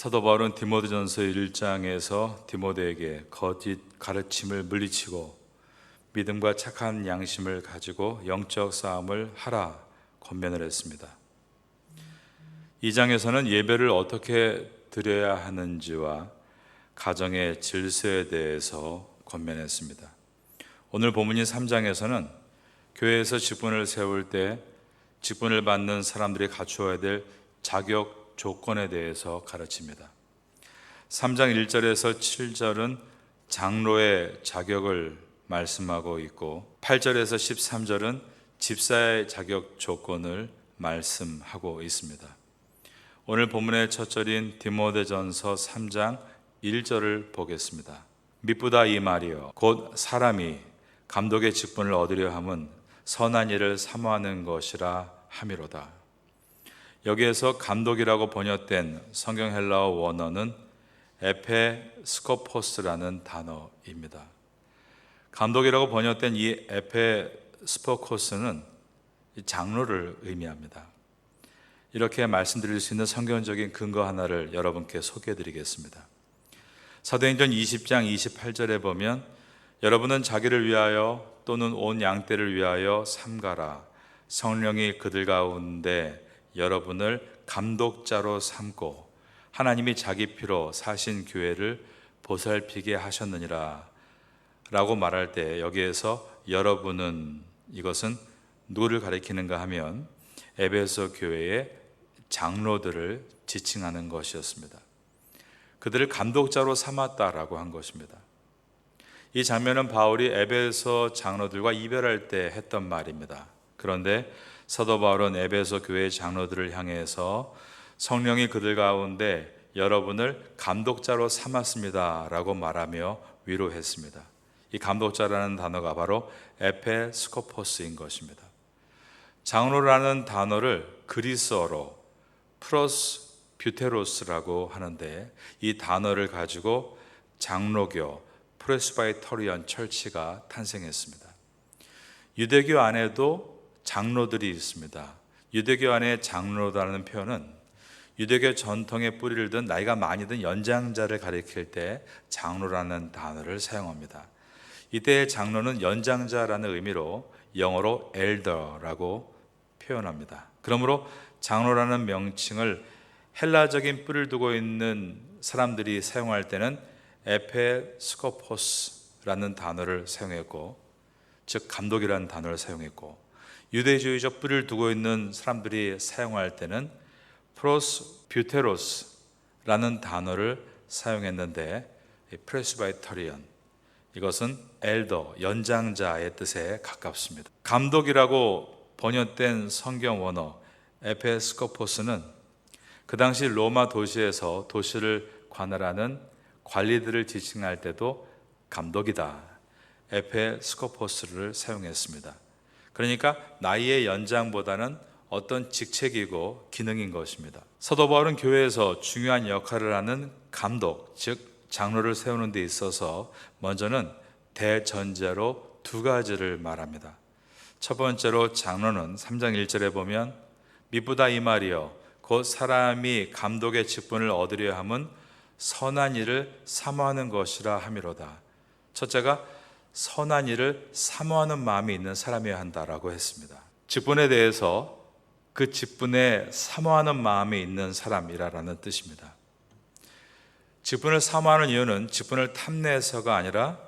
사도 바울은 디모데전서 1장에서 디모데에게 거짓 가르침을 물리치고 믿음과 착한 양심을 가지고 영적 싸움을 하라 권면을 했습니다. 2장에서는 예배를 어떻게 드려야 하는지와 가정의 질서에 대해서 권면했습니다. 오늘 본문인 3장에서는 교회에서 직분을 세울 때 직분을 받는 사람들이 갖추어야 될 자격 조건에 대해서 가르칩니다. 3장 1절에서 7절은 장로의 자격을 말씀하고 있고 8절에서 13절은 집사의 자격 조건을 말씀하고 있습니다. 오늘 본문의 첫 절인 디모데전서 3장 1절을 보겠습니다. 미쁘다 이 말이요 곧 사람이 감독의 직분을 얻으려 함은 선한 일을 사모하는 것이라 함이로다. 여기에서 감독이라고 번역된 성경 헬라어 원어는 에페스코포스라는 단어입니다. 감독이라고 번역된 이 에페스코포스는 장로를 의미합니다. 이렇게 말씀드릴 수 있는 성경적인 근거 하나를 여러분께 소개해 드리겠습니다. 사도행전 20장 28절에 보면 여러분은 자기를 위하여 또는 온 양떼를 위하여 삼가라. 성령이 그들 가운데 여러분을 감독자로 삼고 하나님이 자기 피로 사신 교회를 보살피게 하셨느니라 라고 말할 때 여기에서 여러분은 이것은 누구를 가리키는가 하면 에베소 교회의 장로들을 지칭하는 것이었습니다. 그들을 감독자로 삼았다라고 한 것입니다. 이 장면은 바울이 에베소 장로들과 이별할 때 했던 말입니다. 그런데 사도 바울은 에베소 교회의 장로들을 향해서 성령이 그들 가운데 여러분을 감독자로 삼았습니다 라고 말하며 위로했습니다. 이 감독자라는 단어가 바로 에페스코포스인 것입니다. 장로라는 단어를 그리스어로 프로스뷰테로스라고 하는데 이 단어를 가지고 장로교 프레스바이터리언 철치가 탄생했습니다. 유대교 안에도 장로들이 있습니다. 유대교 안에 장로라는 표현은 유대교 전통의 뿌리를 든 나이가 많이 든 연장자를 가리킬 때 장로라는 단어를 사용합니다. 이때의 장로는 연장자라는 의미로 영어로 elder라고 표현합니다. 그러므로 장로라는 명칭을 헬라적인 뿌리를 두고 있는 사람들이 사용할 때는 에페스코포스라는 단어를 사용했고, 즉 감독이라는 단어를 사용했고, 유대주의적 뿌리를 두고 있는 사람들이 사용할 때는 프로스뷰테로스라는 단어를 사용했는데 프레스바이터리언 이것은 엘더 연장자의 뜻에 가깝습니다. 감독이라고 번역된 성경 원어 에페스코포스는 그 당시 로마 도시에서 도시를 관할하는 관리들을 지칭할 때도 감독이다 에페스코포스를 사용했습니다. 그러니까 나이의 연장보다는 어떤 직책이고 기능인 것입니다. 사도 바울은 교회에서 중요한 역할을 하는 감독, 즉 장로를 세우는 데 있어서 먼저는 대전제로 두 가지를 말합니다. 첫 번째로 장로는 3장 1절에 보면 미쁘다 이 말이요 곧 사람이 감독의 직분을 얻으려 함은 선한 일을 사모하는 것이라 함이로다. 첫째가 선한 일을 사모하는 마음이 있는 사람이어야 한다라고 했습니다. 직분에 대해서 그 직분에 사모하는 마음이 있는 사람이라는 뜻입니다. 직분을 사모하는 이유는 직분을 탐내서가 아니라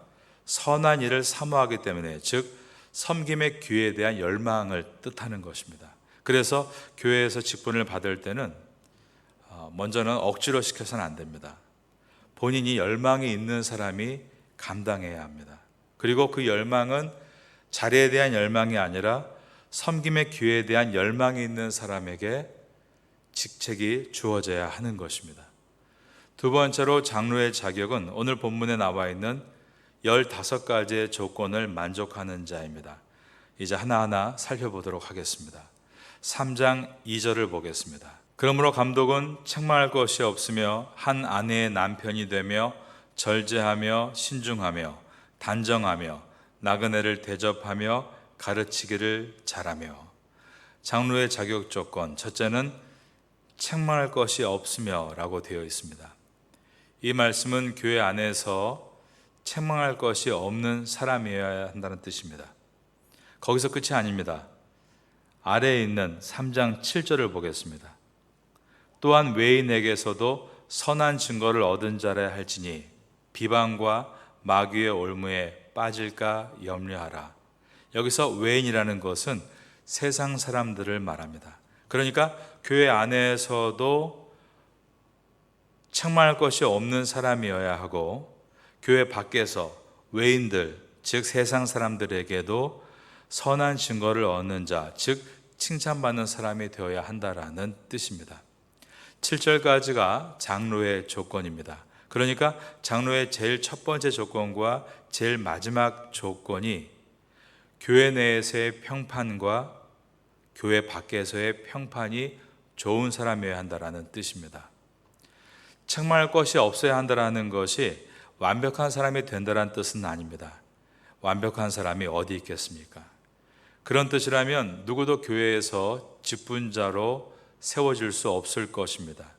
선한 일을 사모하기 때문에, 즉 섬김의 기회에 대한 열망을 뜻하는 것입니다. 그래서 교회에서 직분을 받을 때는 먼저는 억지로 시켜서는 안 됩니다. 본인이 열망이 있는 사람이 감당해야 합니다. 그리고 그 열망은 자리에 대한 열망이 아니라 섬김의 기회에 대한 열망이 있는 사람에게 직책이 주어져야 하는 것입니다. 두 번째로 장로의 자격은 오늘 본문에 나와 있는 15가지의 조건을 만족하는 자입니다. 이제 하나하나 살펴보도록 하겠습니다. 3장 2절을 보겠습니다. 그러므로 감독은 책망할 것이 없으며 한 아내의 남편이 되며 절제하며 신중하며 단정하며 나그네를 대접하며 가르치기를 잘하며. 장로의 자격 조건, 첫째는 책망할 것이 없으며 라고 되어 있습니다. 이 말씀은 교회 안에서 책망할 것이 없는 사람이어야 한다는 뜻입니다. 거기서 끝이 아닙니다. 아래에 있는 3장 7절을 보겠습니다. 또한 외인에게서도 선한 증거를 얻은 자라 할지니 비방과 마귀의 올무에 빠질까 염려하라. 여기서 외인이라는 것은 세상 사람들을 말합니다. 그러니까 교회 안에서도 책망할 것이 없는 사람이어야 하고, 교회 밖에서 외인들, 즉 세상 사람들에게도 선한 증거를 얻는 자, 즉 칭찬받는 사람이 되어야 한다라는 뜻입니다. 7절까지가 장로의 조건입니다. 그러니까 장로의 제일 첫 번째 조건과 제일 마지막 조건이 교회 내에서의 평판과 교회 밖에서의 평판이 좋은 사람이어야 한다라는 뜻입니다. 책망할 것이 없어야 한다라는 것이 완벽한 사람이 된다라는 뜻은 아닙니다. 완벽한 사람이 어디 있겠습니까? 그런 뜻이라면 누구도 교회에서 직분자로 세워질 수 없을 것입니다.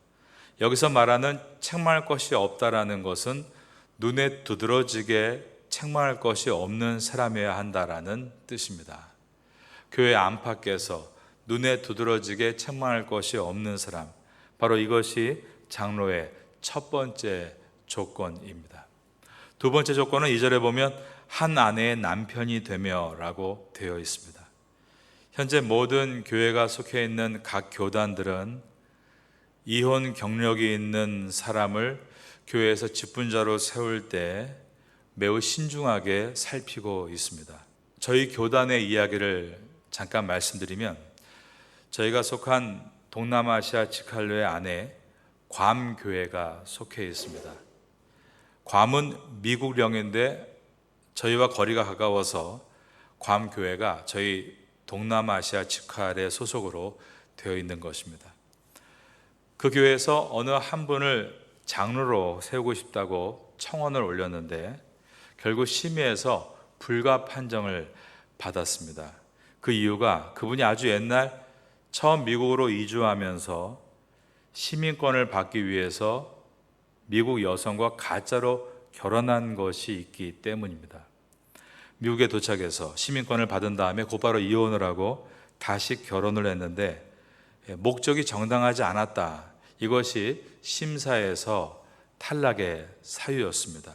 여기서 말하는 책망할 것이 없다라는 것은 눈에 두드러지게 책망할 것이 없는 사람이어야 한다라는 뜻입니다. 교회 안팎에서 눈에 두드러지게 책망할 것이 없는 사람, 바로 이것이 장로의 첫 번째 조건입니다. 두 번째 조건은 2절에 보면 한 아내의 남편이 되며 라고 되어 있습니다. 현재 모든 교회가 속해 있는 각 교단들은 이혼 경력이 있는 사람을 교회에서 직분자로 세울 때 매우 신중하게 살피고 있습니다. 저희 교단의 이야기를 잠깐 말씀드리면, 저희가 속한 동남아시아 지칼로의 안에 괌 교회가 속해 있습니다. 괌은 미국령인데 저희와 거리가 가까워서 괌 교회가 저희 동남아시아 지칼의 소속으로 되어 있는 것입니다. 그 교회에서 어느 한 분을 장로로 세우고 싶다고 청원을 올렸는데 결국 심의에서 불가 판정을 받았습니다. 그 이유가 그분이 아주 옛날 처음 미국으로 이주하면서 시민권을 받기 위해서 미국 여성과 가짜로 결혼한 것이 있기 때문입니다. 미국에 도착해서 시민권을 받은 다음에 곧바로 이혼을 하고 다시 결혼을 했는데 목적이 정당하지 않았다. 이것이 심사에서 탈락의 사유였습니다.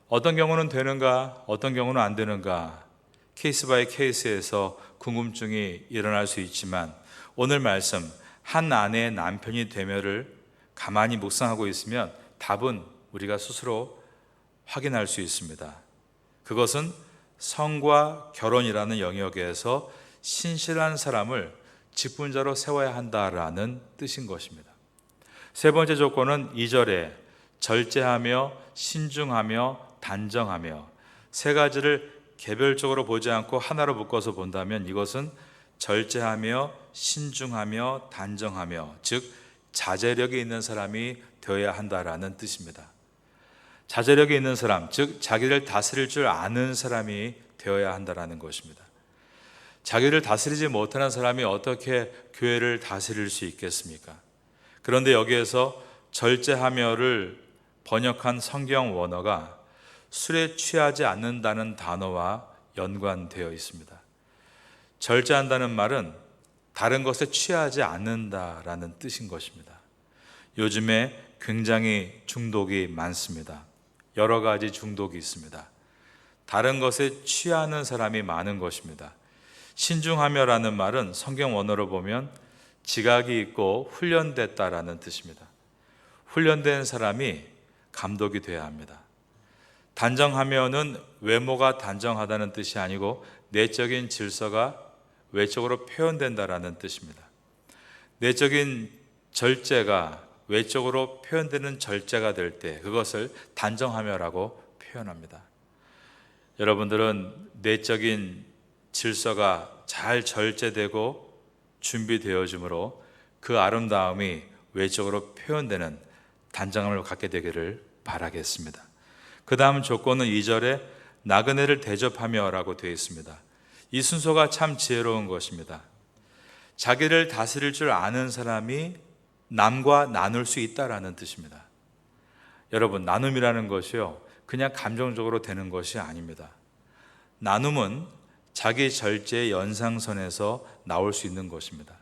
어떤 경우는 되는가, 어떤 경우는 안 되는가, 케이스 바이 케이스에서 궁금증이 일어날 수 있지만, 오늘 말씀 한 아내의 남편이 되며를 가만히 묵상하고 있으면 답은 우리가 스스로 확인할 수 있습니다. 그것은 성과 결혼이라는 영역에서 신실한 사람을 직분자로 세워야 한다라는 뜻인 것입니다. 세 번째 조건은 2절에 절제하며 신중하며 단정하며, 세 가지를 개별적으로 보지 않고 하나로 묶어서 본다면 이것은 절제하며 신중하며 단정하며, 즉 자제력이 있는 사람이 되어야 한다라는 뜻입니다. 자제력이 있는 사람, 즉 자기를 다스릴 줄 아는 사람이 되어야 한다라는 것입니다. 자기를 다스리지 못하는 사람이 어떻게 교회를 다스릴 수 있겠습니까? 그런데 여기에서 절제하며를 번역한 성경 원어가 술에 취하지 않는다는 단어와 연관되어 있습니다. 절제한다는 말은 다른 것에 취하지 않는다라는 뜻인 것입니다. 요즘에 굉장히 중독이 많습니다. 여러 가지 중독이 있습니다. 다른 것에 취하는 사람이 많은 것입니다. 신중하며라는 말은 성경 원어로 보면 지각이 있고 훈련됐다라는 뜻입니다. 훈련된 사람이 감독이 되어야 합니다. 단정하며는 외모가 단정하다는 뜻이 아니고 내적인 질서가 외적으로 표현된다라는 뜻입니다. 내적인 절제가 외적으로 표현되는 절제가 될 때 그것을 단정하며라고 표현합니다. 여러분들은 내적인 질서가 잘 절제되고 준비되어지므로 그 아름다움이 외적으로 표현되는 단정함을 갖게 되기를 바라겠습니다. 그 다음 조건은 2절에 나그네를 대접하며 라고 되어 있습니다. 이 순서가 참 지혜로운 것입니다. 자기를 다스릴 줄 아는 사람이 남과 나눌 수 있다라는 뜻입니다. 여러분, 나눔이라는 것이요, 그냥 감정적으로 되는 것이 아닙니다. 나눔은 자기 절제의 연상선에서 나올 수 있는 것입니다.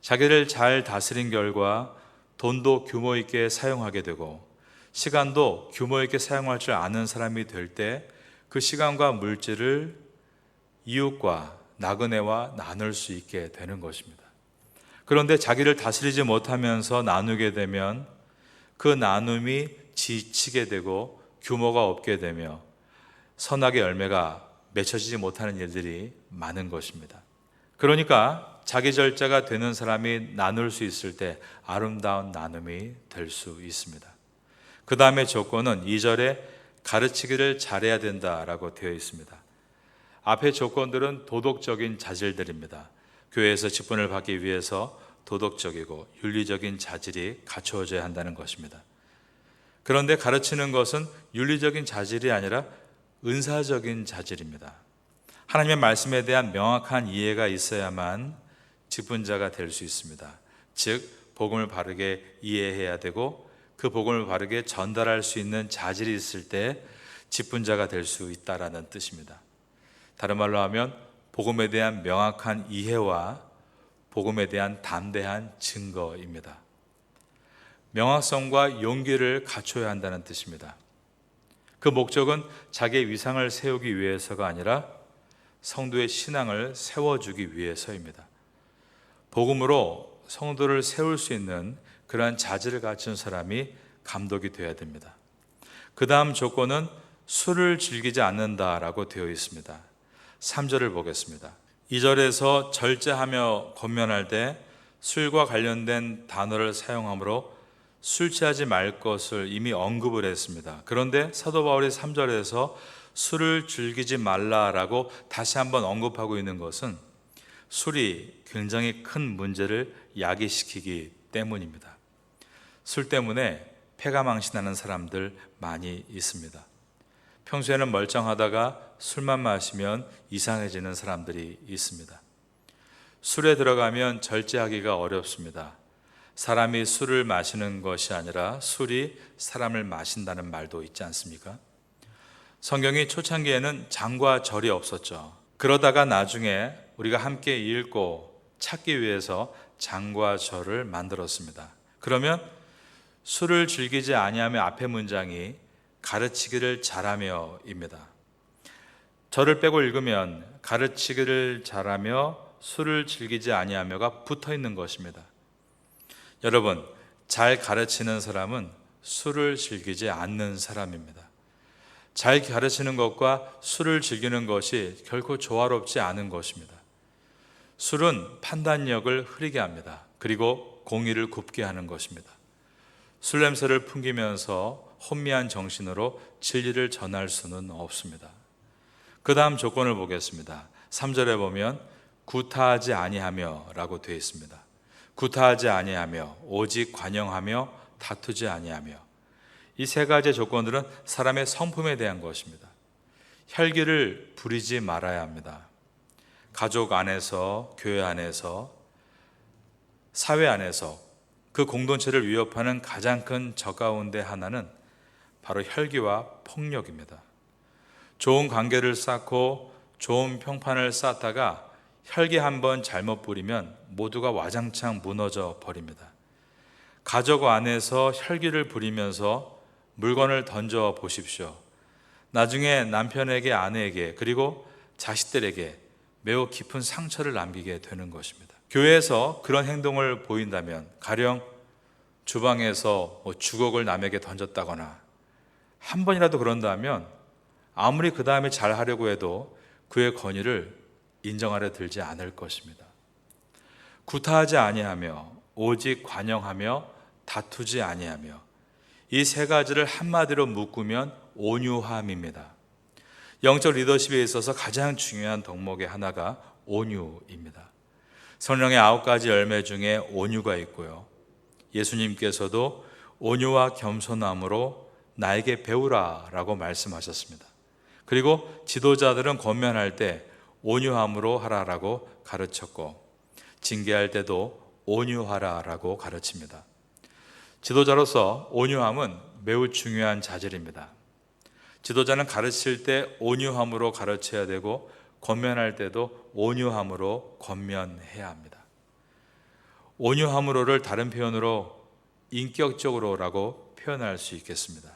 자기를 잘 다스린 결과 돈도 규모 있게 사용하게 되고 시간도 규모 있게 사용할 줄 아는 사람이 될 때 그 시간과 물질을 이웃과 나그네와 나눌 수 있게 되는 것입니다. 그런데 자기를 다스리지 못하면서 나누게 되면 그 나눔이 지치게 되고 규모가 없게 되며 선악의 열매가 맺혀지지 못하는 일들이 많은 것입니다. 그러니까 자기 절제가 되는 사람이 나눌 수 있을 때 아름다운 나눔이 될 수 있습니다. 그 다음에 조건은 2절에 가르치기를 잘해야 된다라고 되어 있습니다. 앞의 조건들은 도덕적인 자질들입니다. 교회에서 직분을 받기 위해서 도덕적이고 윤리적인 자질이 갖추어져야 한다는 것입니다. 그런데 가르치는 것은 윤리적인 자질이 아니라 은사적인 자질입니다. 하나님의 말씀에 대한 명확한 이해가 있어야만 직분자가 될 수 있습니다. 즉, 복음을 바르게 이해해야 되고 그 복음을 바르게 전달할 수 있는 자질이 있을 때 직분자가 될 수 있다라는 뜻입니다. 다른 말로 하면 복음에 대한 명확한 이해와 복음에 대한 담대한 증거입니다. 명확성과 용기를 갖춰야 한다는 뜻입니다. 그 목적은 자기의 위상을 세우기 위해서가 아니라 성도의 신앙을 세워주기 위해서입니다. 복음으로 성도를 세울 수 있는 그러한 자질을 갖춘 사람이 감독이 되어야 됩니다. 그 다음 조건은 술을 즐기지 않는다라고 되어 있습니다. 3절을 보겠습니다. 2절에서 절제하며 권면할 때 술과 관련된 단어를 사용하므로 술 취하지 말 것을 이미 언급을 했습니다. 그런데 사도 바울이 3절에서 술을 즐기지 말라라고 다시 한번 언급하고 있는 것은 술이 굉장히 큰 문제를 야기시키기 때문입니다. 술 때문에 폐가 망신하는 사람들 많이 있습니다. 평소에는 멀쩡하다가 술만 마시면 이상해지는 사람들이 있습니다. 술에 들어가면 절제하기가 어렵습니다. 사람이 술을 마시는 것이 아니라 술이 사람을 마신다는 말도 있지 않습니까? 성경이 초창기에는 장과 절이 없었죠. 그러다가 나중에 우리가 함께 읽고 찾기 위해서 장과 절을 만들었습니다. 그러면 술을 즐기지 아니하며 앞의 문장이 가르치기를 잘하며입니다. 절을 빼고 읽으면 가르치기를 잘하며 술을 즐기지 아니하며가 붙어 있는 것입니다. 여러분, 잘 가르치는 사람은 술을 즐기지 않는 사람입니다. 잘 가르치는 것과 술을 즐기는 것이 결코 조화롭지 않은 것입니다. 술은 판단력을 흐리게 합니다. 그리고 공의를 굽게 하는 것입니다. 술 냄새를 풍기면서 혼미한 정신으로 진리를 전할 수는 없습니다. 그 다음 조건을 보겠습니다. 3절에 보면 구타하지 아니하며 라고 되어 있습니다. 구타하지 아니하며 오직 관용하며 다투지 아니하며, 이 세 가지 조건들은 사람의 성품에 대한 것입니다. 혈기를 부리지 말아야 합니다. 가족 안에서, 교회 안에서, 사회 안에서 그 공동체를 위협하는 가장 큰 적 가운데 하나는 바로 혈기와 폭력입니다. 좋은 관계를 쌓고 좋은 평판을 쌓다가 혈기 한번 잘못 부리면 모두가 와장창 무너져 버립니다. 가족 안에서 혈기를 부리면서 물건을 던져 보십시오. 나중에 남편에게, 아내에게, 그리고 자식들에게 매우 깊은 상처를 남기게 되는 것입니다. 교회에서 그런 행동을 보인다면, 가령 주방에서 주걱을 남에게 던졌다거나 한 번이라도 그런다면 아무리 그 다음에 잘 하려고 해도 그의 권위를 인정하려 들지 않을 것입니다. 구타하지 아니하며 오직 관용하며 다투지 아니하며, 이 세 가지를 한마디로 묶으면 온유함입니다. 영적 리더십에 있어서 가장 중요한 덕목의 하나가 온유입니다. 성령의 9가지 열매 중에 온유가 있고요, 예수님께서도 온유와 겸손함으로 나에게 배우라 라고 말씀하셨습니다. 그리고 지도자들은 권면할 때 온유함으로 하라라고 가르쳤고, 징계할 때도 온유하라라고 가르칩니다. 지도자로서 온유함은 매우 중요한 자질입니다. 지도자는 가르칠 때 온유함으로 가르쳐야 되고 권면할 때도 온유함으로 권면해야 합니다. 온유함으로를 다른 표현으로 인격적으로라고 표현할 수 있겠습니다.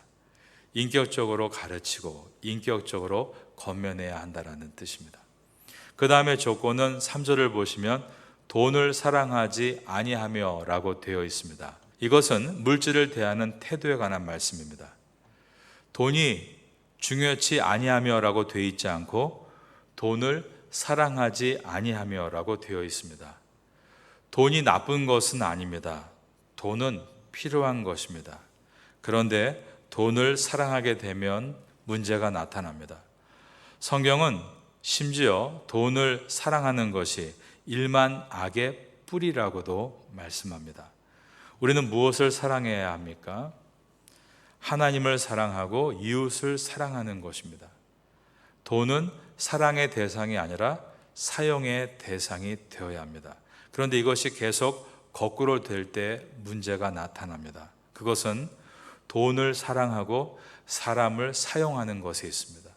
인격적으로 가르치고 인격적으로 권면해야 한다는 뜻입니다. 그 다음에 조건은 3절을 보시면 돈을 사랑하지 아니하며 라고 되어 있습니다. 이것은 물질을 대하는 태도에 관한 말씀입니다. 돈이 중요치 아니하며 라고 되어 있지 않고 돈을 사랑하지 아니하며 라고 되어 있습니다. 돈이 나쁜 것은 아닙니다. 돈은 필요한 것입니다. 그런데 돈을 사랑하게 되면 문제가 나타납니다. 성경은 심지어 돈을 사랑하는 것이 일만 악의 뿌리라고도 말씀합니다. 우리는 무엇을 사랑해야 합니까? 하나님을 사랑하고 이웃을 사랑하는 것입니다. 돈은 사랑의 대상이 아니라 사용의 대상이 되어야 합니다. 그런데 이것이 계속 거꾸로 될 때 문제가 나타납니다. 그것은 돈을 사랑하고 사람을 사용하는 것에 있습니다.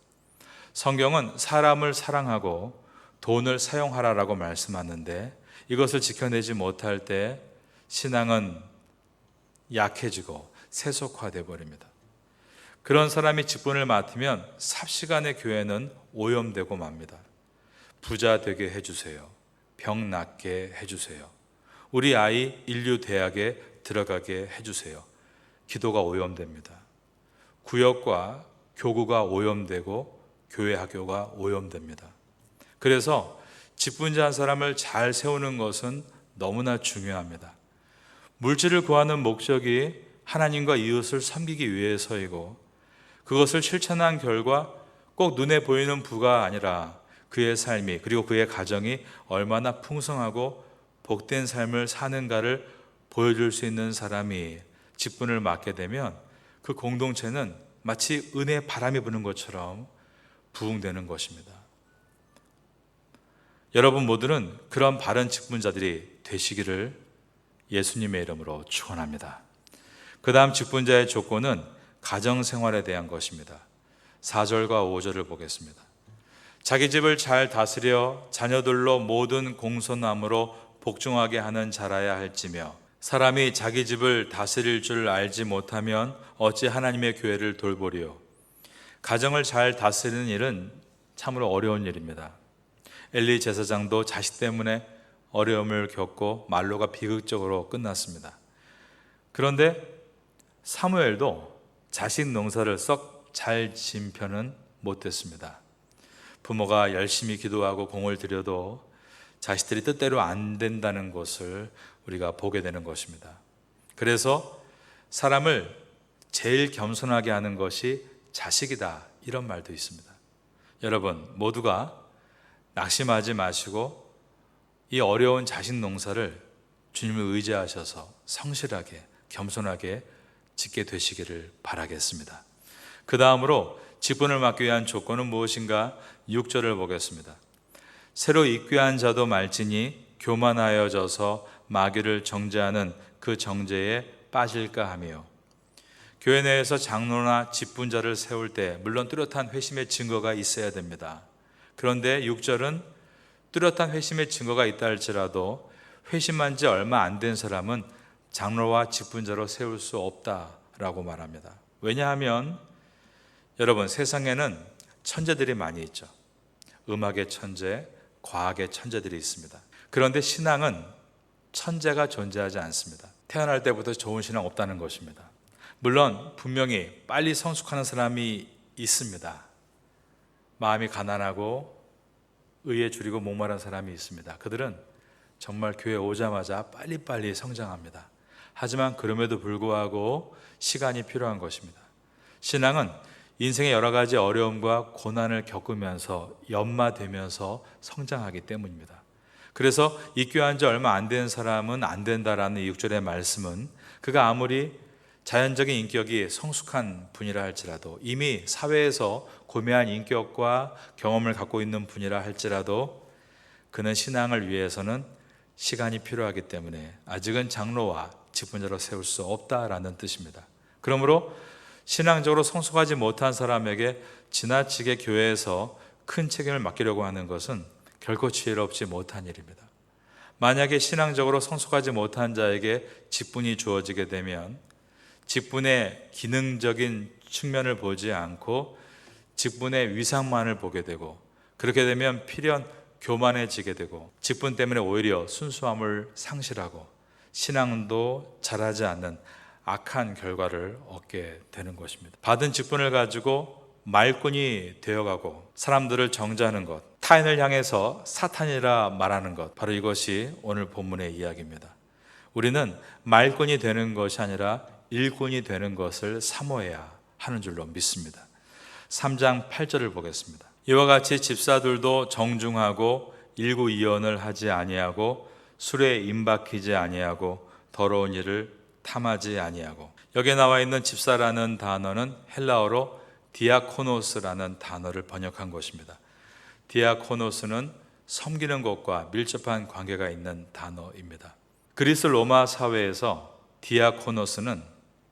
성경은 사람을 사랑하고 돈을 사용하라라고 말씀하는데 이것을 지켜내지 못할 때 신앙은 약해지고 세속화되어 버립니다. 그런 사람이 직분을 맡으면 삽시간에 교회는 오염되고 맙니다. 부자 되게 해주세요. 병 낫게 해주세요. 우리 아이 인류대학에 들어가게 해주세요. 기도가 오염됩니다. 구역과 교구가 오염되고 교회 학교가 오염됩니다. 그래서 직분자 한 사람을 잘 세우는 것은 너무나 중요합니다. 물질을 구하는 목적이 하나님과 이웃을 섬기기 위해서이고 그것을 실천한 결과 꼭 눈에 보이는 부가 아니라 그의 삶이 그리고 그의 가정이 얼마나 풍성하고 복된 삶을 사는가를 보여줄 수 있는 사람이 직분을 맡게 되면 그 공동체는 마치 은혜의 바람이 부는 것처럼 부흥되는 것입니다. 여러분 모두는 그런 바른 직분자들이 되시기를 예수님의 이름으로 축원합니다. 그 다음 직분자의 조건은 가정생활에 대한 것입니다. 4절과 5절을 보겠습니다. 자기 집을 잘 다스려 자녀들로 모든 공손함으로 복종하게 하는 자라야 할지며 사람이 자기 집을 다스릴 줄 알지 못하면 어찌 하나님의 교회를 돌보리요. 가정을 잘 다스리는 일은 참으로 어려운 일입니다. 엘리 제사장도 자식 때문에 어려움을 겪고 말로가 비극적으로 끝났습니다. 그런데 사무엘도 자식 농사를 썩 잘 지은 편은 못됐습니다. 부모가 열심히 기도하고 공을 들여도 자식들이 뜻대로 안 된다는 것을 우리가 보게 되는 것입니다. 그래서 사람을 제일 겸손하게 하는 것이 자식이다, 이런 말도 있습니다. 여러분 모두가 낙심하지 마시고 이 어려운 자식 농사를 주님을 의지하셔서 성실하게 겸손하게 짓게 되시기를 바라겠습니다. 그 다음으로 직분을 맡기 위한 조건은 무엇인가? 6절을 보겠습니다. 새로 입교한 자도 말지니 교만하여져서 마귀를 정죄하는 그 정죄에 빠질까 하며. 교회 내에서 장로나 직분자를 세울 때 물론 뚜렷한 회심의 증거가 있어야 됩니다. 그런데 6절은 뚜렷한 회심의 증거가 있다 할지라도 회심한 지 얼마 안 된 사람은 장로와 직분자로 세울 수 없다라고 말합니다. 왜냐하면 여러분 세상에는 천재들이 많이 있죠. 음악의 천재, 과학의 천재들이 있습니다. 그런데 신앙은 천재가 존재하지 않습니다. 태어날 때부터 좋은 신앙 없다는 것입니다. 물론 분명히 빨리 성숙하는 사람이 있습니다. 마음이 가난하고 의에 줄이고 목마른 사람이 있습니다. 그들은 정말 교회 오자마자 빨리빨리 성장합니다. 하지만 그럼에도 불구하고 시간이 필요한 것입니다. 신앙은 인생의 여러 가지 어려움과 고난을 겪으면서 연마되면서 성장하기 때문입니다. 그래서 입교한 지 얼마 안 된 사람은 안 된다라는 이 6절의 말씀은 그가 아무리 자연적인 인격이 성숙한 분이라 할지라도 이미 사회에서 고매한 인격과 경험을 갖고 있는 분이라 할지라도 그는 신앙을 위해서는 시간이 필요하기 때문에 아직은 장로와 직분자로 세울 수 없다라는 뜻입니다. 그러므로 신앙적으로 성숙하지 못한 사람에게 지나치게 교회에서 큰 책임을 맡기려고 하는 것은 결코 지혜롭지 못한 일입니다. 만약에 신앙적으로 성숙하지 못한 자에게 직분이 주어지게 되면 직분의 기능적인 측면을 보지 않고 직분의 위상만을 보게 되고, 그렇게 되면 필연 교만해지게 되고 직분 때문에 오히려 순수함을 상실하고 신앙도 잘하지 않는 악한 결과를 얻게 되는 것입니다. 받은 직분을 가지고 말꾼이 되어가고 사람들을 정죄하는 것, 타인을 향해서 사탄이라 말하는 것, 바로 이것이 오늘 본문의 이야기입니다. 우리는 말꾼이 되는 것이 아니라 일꾼이 되는 것을 사모해야 하는 줄로 믿습니다. 3장 8절을 보겠습니다. 이와 같이 집사들도 정중하고 일구이언을 하지 아니하고 술에 임박히지 아니하고 더러운 일을 탐하지 아니하고. 여기에 나와 있는 집사라는 단어는 헬라어로 디아코노스라는 단어를 번역한 것입니다. 디아코노스는 섬기는 것과 밀접한 관계가 있는 단어입니다. 그리스 로마 사회에서 디아코노스는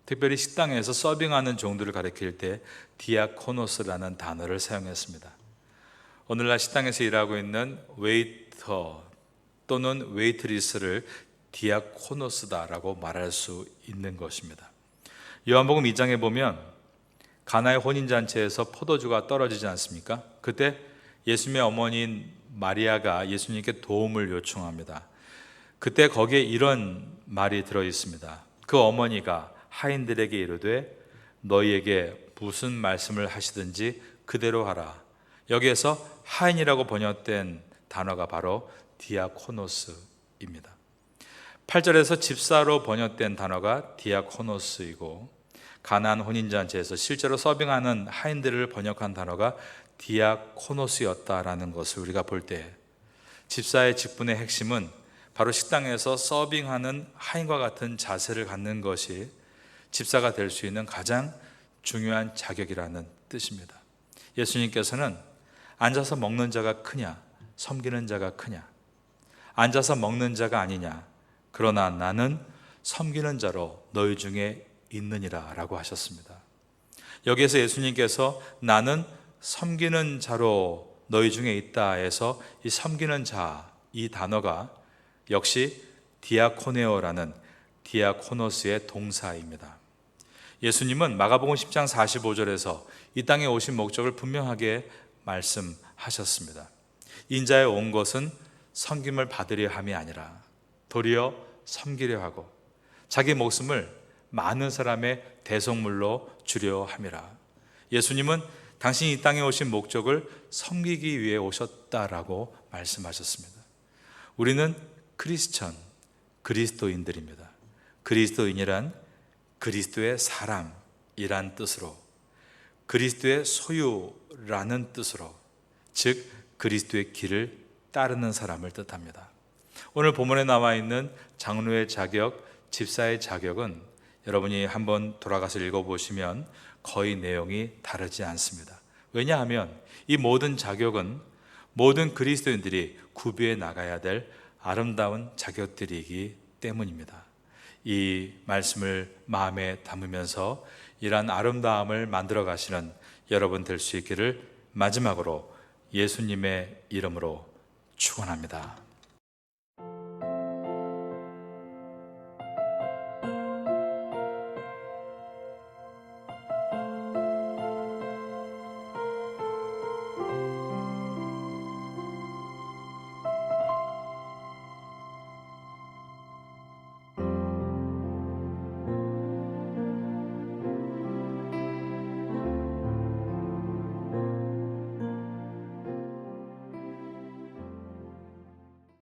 특별히 식당에서 서빙하는 종들을 가리킬 때 디아코노스라는 단어를 사용했습니다. 오늘날 식당에서 일하고 있는 웨이터 또는 웨이트리스를 디아코노스다라고 말할 수 있는 것입니다. 요한복음 2장에 보면 가나의 혼인잔치에서 포도주가 떨어지지 않습니까? 그때 예수님의 어머니인 마리아가 예수님께 도움을 요청합니다. 그때 거기에 이런 말이 들어 있습니다. 그 어머니가 하인들에게 이르되 너희에게 무슨 말씀을 하시든지 그대로 하라. 여기에서 하인이라고 번역된 단어가 바로 디아코노스입니다. 8절에서 집사로 번역된 단어가 디아코노스이고, 가나안 혼인잔치에서 실제로 서빙하는 하인들을 번역한 단어가 디아코노스였다라는 것을 우리가 볼 때, 집사의 직분의 핵심은 바로 식당에서 서빙하는 하인과 같은 자세를 갖는 것이 집사가 될 수 있는 가장 중요한 자격이라는 뜻입니다. 예수님께서는 앉아서 먹는 자가 크냐, 섬기는 자가 크냐, 앉아서 먹는 자가 아니냐, 그러나 나는 섬기는 자로 너희 중에 있느니라 라고 하셨습니다. 여기에서 예수님께서 나는 섬기는 자로 너희 중에 있다 해서 이 섬기는 자, 이 단어가 역시 디아코네오라는 디아코노스의 동사입니다. 예수님은 마가복음 10장 45절에서 이 땅에 오신 목적을 분명하게 말씀하셨습니다. 인자에 온 것은 섬김을 받으려 함이 아니라 도리어 섬기려 하고 자기 목숨을 많은 사람의 대속물로 주려 함이라. 예수님은 당신이 이 땅에 오신 목적을 섬기기 위해 오셨다라고 말씀하셨습니다. 우리는 크리스천, 그리스도인들입니다. 그리스도인이란 그리스도의 사람이란 뜻으로, 그리스도의 소유라는 뜻으로, 즉 그리스도의 길을 따르는 사람을 뜻합니다. 오늘 본문에 나와 있는 장로의 자격, 집사의 자격은 여러분이 한번 돌아가서 읽어보시면 거의 내용이 다르지 않습니다. 왜냐하면 이 모든 자격은 모든 그리스도인들이 구비해 나가야 될 아름다운 자격들이기 때문입니다. 이 말씀을 마음에 담으면서 이러한 아름다움을 만들어 가시는 여러분 될 수 있기를 마지막으로 예수님의 이름으로 축원합니다.